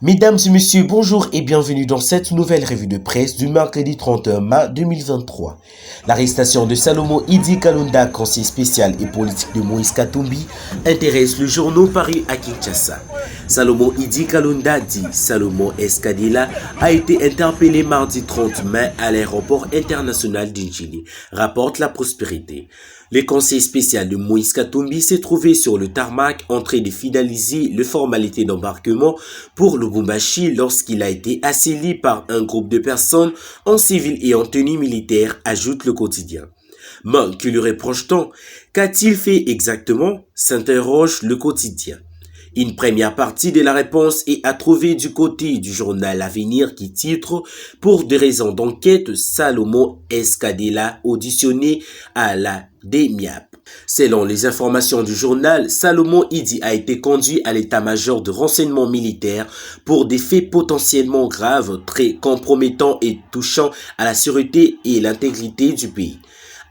Mesdames et messieurs, bonjour et bienvenue dans cette nouvelle revue de presse du mercredi 31 mai 2023. L'arrestation de Salomon Idi Kalonda, conseiller spécial et politique de Moïse Katumbi, intéresse le journal paru à Kinshasa. Salomon Idi Kalonda, dit Salomon Eskadila, a été interpellé mardi 30 mai à l'aéroport international d'Injili, rapporte La Prospérité. Le conseiller spécial de Moïse Katumbi s'est trouvé sur le tarmac en train de finaliser les formalités d'embarquement pour Lubumbashi lorsqu'il a été assailli par un groupe de personnes en civil et en tenue militaire, ajoute le quotidien. Mais que lui reproche-t-on? Qu'a-t-il fait exactement? S'interroge le quotidien. Une première partie de la réponse est à trouver du côté du journal L'Avenir qui titre « Pour des raisons d'enquête, Salomon Eskadila auditionné à la DEMIAP ». Selon les informations du journal, Salomon Idi a été conduit à l'état-major de renseignement militaire pour des faits potentiellement graves, très compromettants et touchant à la sûreté et l'intégrité du pays.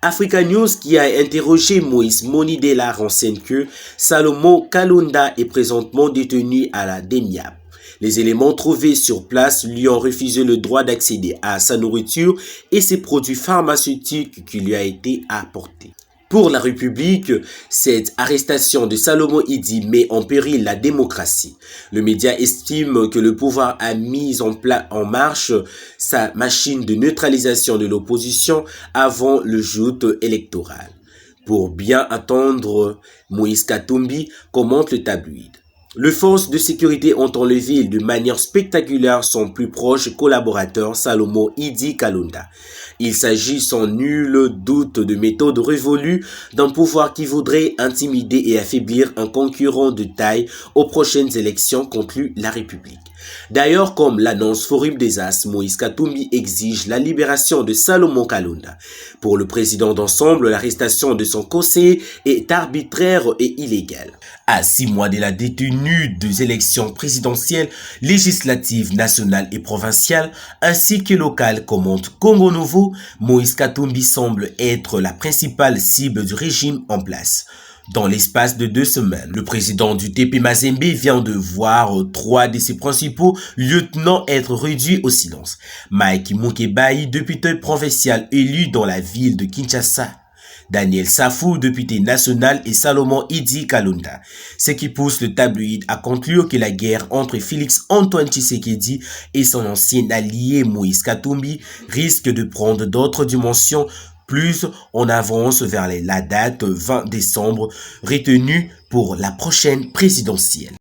Africa News, qui a interrogé Moïse Monidela, renseigne que Salomon Kalonda est présentement détenu à la DEMIAP. Les éléments trouvés sur place lui ont refusé le droit d'accéder à sa nourriture et ses produits pharmaceutiques qui lui a été apportés. Pour la République, cette arrestation de Salomon Idi met en péril la démocratie. Le média estime que le pouvoir a mis en marche sa machine de neutralisation de l'opposition avant le joute électoral. Pour bien attendre Moïse Katumbi, commente le tabloïd. Les forces de sécurité ont enlevé de manière spectaculaire son plus proche collaborateur Salomon Idi Kalonda. Il s'agit sans nul doute de méthodes révolues d'un pouvoir qui voudrait intimider et affaiblir un concurrent de taille aux prochaines élections, conclut la République. D'ailleurs, comme l'annonce Forum des As, Moïse Katumbi exige la libération de Salomon Kalonda. Pour le président d'ensemble, l'arrestation de son conseiller est arbitraire et illégale. À 6 mois de la détenue des élections présidentielles, législatives, nationales et provinciales, ainsi que locales, commente Congo Nouveau, Moïse Katumbi semble être la principale cible du régime en place. Dans l'espace de 2 semaines, le président du TP Mazembe vient de voir 3 de ses principaux lieutenants être réduits au silence. Mike Mukebai, député provincial élu dans la ville de Kinshasa. Daniel Safou, député national, et Salomon Idi Kalonda. Ce qui pousse le tabloïd à conclure que la guerre entre Félix Antoine Tshisekedi et son ancien allié Moïse Katumbi risque de prendre d'autres dimensions. Plus on avance vers la date 20 décembre retenue pour la prochaine présidentielle.